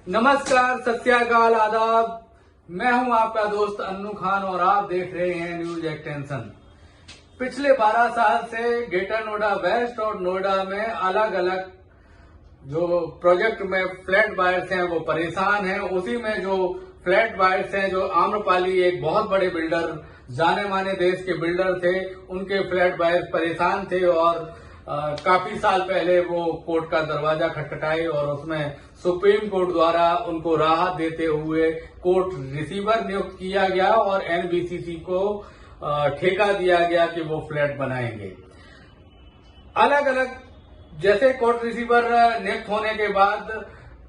नमस्कार, सत्याकाल, आदाब। मैं हूं आपका दोस्त अन्नू खान और आप देख रहे हैं न्यूज एक्सटेंशन। पिछले 12 साल से ग्रेटर नोएडा वेस्ट और नोएडा में अलग अलग जो प्रोजेक्ट में फ्लैट बायर्स हैं वो परेशान हैं। उसी में जो फ्लैट बायर्स हैं, जो आम्रपाली एक बहुत बड़े बिल्डर, जाने माने देश के बिल्डर थे, उनके फ्लैट बायर्स परेशान थे और काफी साल पहले वो कोर्ट का दरवाजा खटखटाए और उसमें सुप्रीम कोर्ट द्वारा उनको राहत देते हुए कोर्ट रिसीवर नियुक्त किया गया और एनबीसीसी को ठेका दिया गया कि वो फ्लैट बनाएंगे। अलग अलग जैसे कोर्ट रिसीवर नियुक्त होने के बाद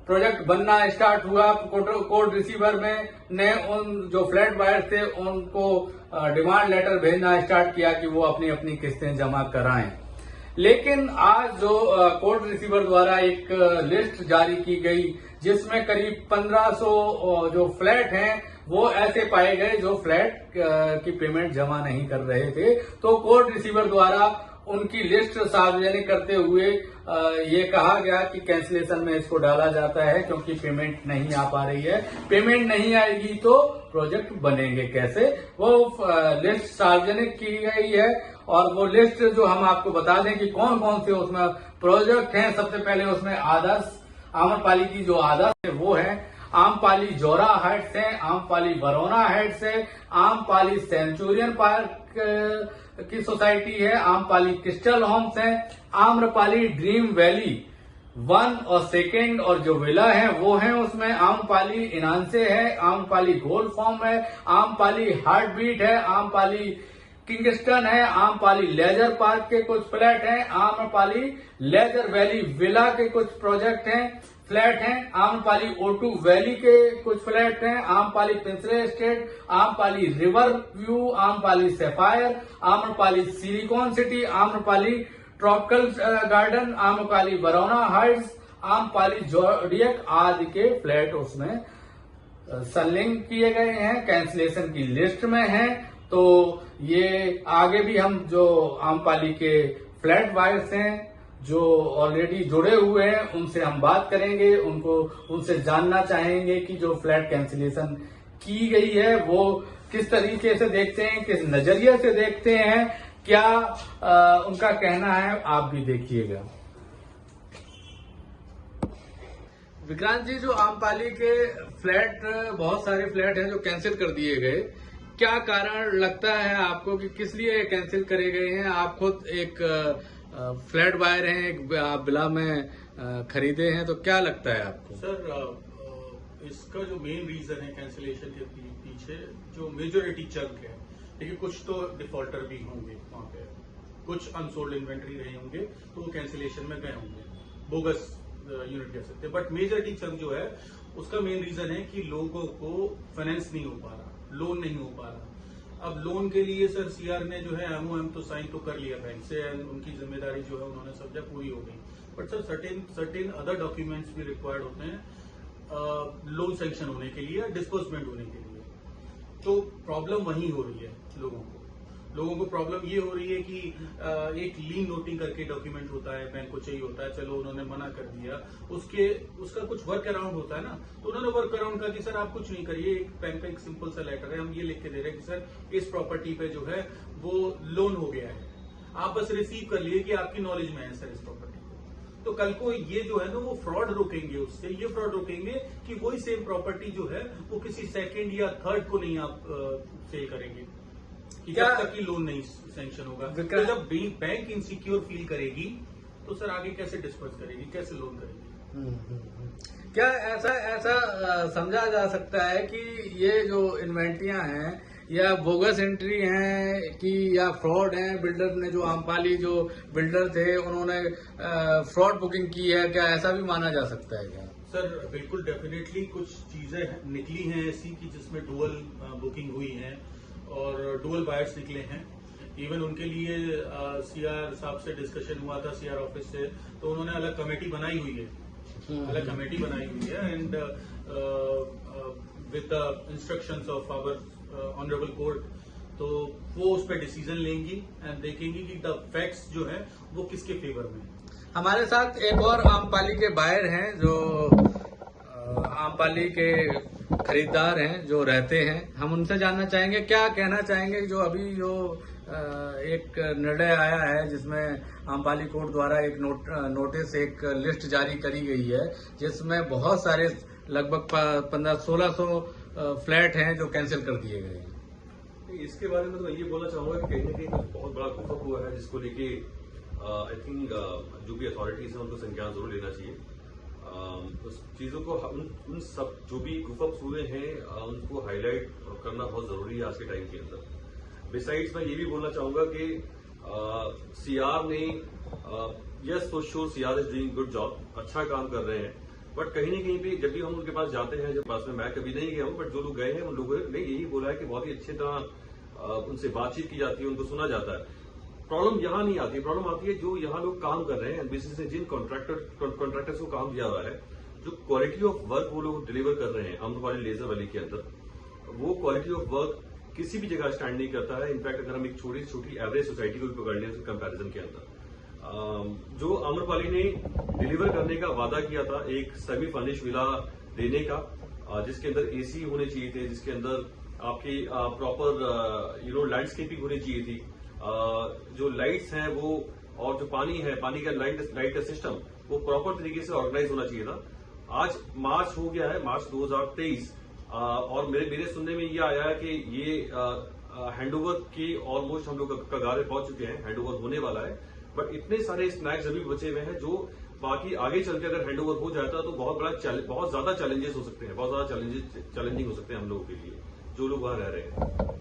प्रोजेक्ट बनना स्टार्ट हुआ। कोर्ट रिसीवर में ने उन जो फ्लैट बायर्स थे उनको डिमांड लेटर भेजना स्टार्ट किया कि वो अपनी अपनी किस्तें जमा कराएं। लेकिन आज जो कोर्ट रिसीवर द्वारा एक लिस्ट जारी की गई जिसमें करीब 1500 जो फ्लैट हैं वो ऐसे पाए गए जो फ्लैट की पेमेंट जमा नहीं कर रहे थे। तो कोर्ट रिसीवर द्वारा उनकी लिस्ट सार्वजनिक करते हुए ये कहा गया कि कैंसिलेशन में इसको डाला जाता है क्योंकि पेमेंट नहीं आ पा रही है। पेमेंट नहीं आएगी तो प्रोजेक्ट बनेंगे कैसे, वो लिस्ट सार्वजनिक की गई है। और वो लिस्ट जो हम आपको बता दें कि कौन कौन से उसमें प्रोजेक्ट हैं। सबसे पहले उसमें आदर्श आम्रपाली की जो आदर्श है वो है, आम्रपाली जोरा हाइट्स है, आम्रपाली बरौना हाइट्स है, आम्रपाली सेंचुरियन पार्क की सोसाइटी है, आम्रपाली क्रिस्टल होम्स है, आम्रपाली ड्रीम वैली 1 और 2 और जो विला है वो है उसमें, आम्रपाली इनांसे है, आम्रपाली गोल्ड फॉर्म है, आम्रपाली हार्ट बीट है, आम्रपाली किंगस्टन है, आम्रपाली लेजर पार्क के कुछ फ्लैट हैं, आम्रपाली लेजर वैली विला के कुछ प्रोजेक्ट हैं, फ्लैट हैं, आम्रपाली O2 वैली के कुछ फ्लैट हैं, आम्रपाली पिंसरे estate, Amrapali river view, Amrapali sapphire, Amrapali silicon city, Amrapali tropical garden, Amrapali Verona heights, Amrapali zodiac आदि के फ्लैट उसमें संलिंग किए गए हैं, कैंसिलेशन की लिस्ट में हैं। तो ये आगे भी हम जो आम्रपाली के फ्लैट बायर्स हैं जो ऑलरेडी जुड़े हुए हैं उनसे हम बात करेंगे, उनसे जानना चाहेंगे कि जो फ्लैट कैंसिलेशन की गई है वो किस तरीके से देखते हैं, किस नजरिए से देखते हैं, क्या उनका कहना है, आप भी देखिएगा। विक्रांत जी, जो आम्रपाली के फ्लैट, बहुत सारे फ्लैट हैं जो कैंसिल कर दिए गए, क्या कारण लगता है आपको कि किस लिए कैंसिल करे गए हैं? आप खुद एक फ्लैट बायर हैं, एक विला में खरीदे हैं, तो क्या लगता है आपको? सर, इसका जो मेन रीजन है कैंसिलेशन के पीछे, जो मेजोरिटी चंक है, देखिए कुछ तो डिफॉल्टर भी होंगे वहां पे, कुछ अनसोल्ड इन्वेंट्री रहे होंगे तो वो कैंसिलेशन में गए होंगे, बोगस यूनिट कह सकते हैं। बट मेजोरिटी चंक जो है उसका मेन रीजन है कि लोगों को फाइनेंस नहीं हो पा रहा, लोन नहीं हो पा रहा। अब लोन के लिए सर सीआर ने जो है एमओएम तो साइन तो कर लिया बैंक से, उनकी जिम्मेदारी जो है उन्होंने समझा पूरी हो गई। But sir certain other documents भी रिक्वायर्ड होते हैं लोन सैंक्शन होने के लिए, डिस्बर्समेंट होने के लिए। तो प्रॉब्लम वही हो रही है लोगों को प्रॉब्लम ये हो रही है कि एक लीन नोटिंग करके डॉक्यूमेंट होता है, बैंक को चाहिए होता है, चलो उन्होंने मना कर दिया, उसका कुछ वर्क अराउंड होता है ना, तो उन्होंने वर्क अराउंड कहा कि सर आप कुछ नहीं करिए, एक बैंक का एक सिंपल सा लेटर है, हम ये लिख के दे रहे हैं कि सर इस प्रॉपर्टी पे जो है वो लोन हो गया है, आप बस रिसीव कर लिए कि आपकी नॉलेज में है सर इस प्रॉपर्टी को। तो कल को ये जो है ना वो फ्रॉड रोकेंगे, उससे ये फ्रॉड रोकेंगे कि वही सेम प्रॉपर्टी जो है वो किसी सेकेंड या थर्ड को नहीं आप सेल करेंगे, कि जब तक की लोन नहीं सैंक्शन होगा। तो जब बैंक इनसिक्योर फील करेगी तो सर आगे कैसे डिस्पर्स करेगी, कैसे लोन करेगी? क्या ऐसा समझा जा सकता है कि ये जो इन्वेंट्रियां हैं या बोगस एंट्री हैं कि या फ्रॉड हैं, बिल्डर ने जो आम्रपाली जो बिल्डर थे उन्होंने फ्रॉड बुकिंग की है, क्या ऐसा भी माना जा सकता है क्या? सर बिल्कुल डेफिनेटली कुछ चीजें निकली हैं ऐसी कि जिसमें डुअल बुकिंग हुई है और डुअल बायर्स निकले हैं। इवन उनके लिए सीआर साहब से डिस्कशन हुआ था, सीआर ऑफिस से, तो उन्होंने अलग कमेटी बनाई हुई है, and with the instructions of our honourable court, तो वो उस पर डिसीजन लेंगी एंड देखेंगी कि द फैक्ट्स जो है वो किसके फेवर में है। हमारे साथ एक और आम्रपाली के बायर हैं जो आम्रपाली के खरीदार हैं जो रहते हैं, हम उनसे जानना चाहेंगे क्या कहना चाहेंगे जो अभी जो एक निर्णय आया है जिसमें आम्रपाली कोर्ट द्वारा एक नोटिस एक लिस्ट जारी करी गई है जिसमें बहुत सारे लगभग 1500-1600 फ्लैट हैं जो कैंसिल कर दिए गए हैं। इसके बारे में तो मैं ये बोलना चाहूंगा कि कहीं ना कहीं कुछ बहुत बड़ा गुफक हुआ है जिसको लेके आई थिंक जो भी अथॉरिटीज हैं उनको संज्ञान जरूर लेना चाहिए। उस चीजों को उन सब जो भी गुफक्स हुए हैं उनको हाईलाइट करना बहुत जरूरी है आज के टाइम के अंदर। बिसाइड्स मैं ये भी बोलना चाहूंगा कि सीआर ने yes for sure CR is doing good job, अच्छा काम कर रहे हैं, बट कहीं ना कहीं पे जब भी हम उनके पास जाते हैं, जब पास में मैं कभी नहीं गया हूं, बट जो लोग गए हैं उन लोगों ने यही बोला है कि बहुत ही अच्छी तरह उनसे बातचीत की जाती है, उनको सुना जाता है। प्रॉब्लम यहां नहीं आती, प्रॉब्लम आती है जो यहां लोग काम कर रहे हैं बेसिस से, जिन कॉन्ट्रैक्टर्स को काम दिया हुआ है, जो क्वालिटी ऑफ वर्क वो लोग डिलीवर कर रहे हैं आम्रपाली लेजर वैली के अंदर, वो क्वालिटी ऑफ वर्क किसी भी जगह स्टैंड नहीं करता है। इनफैक्ट अगर हम एक छोटी छोटी एवरेज सोसाइटी को भी पकड़ लें कंपैरिजन के अंदर, जो आम्रपाली ने डिलीवर करने का वादा किया था एक सेमी फर्निश विला देने का, जिसके अंदर एसी होने चाहिए थे, जिसके अंदर आपकी प्रॉपर लैंडस्केपिंग होनी चाहिए थी, जो लाइट्स हैं वो और जो पानी है, पानी का लाइट का सिस्टम वो प्रॉपर तरीके से ऑर्गेनाइज होना चाहिए था। आज मार्च हो गया है, मार्च 2023, और मेरे सुनने में ये आया है कि ये हैंडओवर के ऑलमोस्ट हम लोग कगार पे पहुंच चुके हैं, हैंडओवर होने वाला है, बट इतने सारे स्नैक्स अभी बचे हुए हैं जो बाकी आगे चलकर अगर हैंडओवर हो जाता तो बहुत ज्यादा चैलेंजेस हो सकते हैं, बहुत ज्यादा चैलेंजिंग हो सकते हैं हम लोगों के लिए जो लोग वहां रह रहे हैं।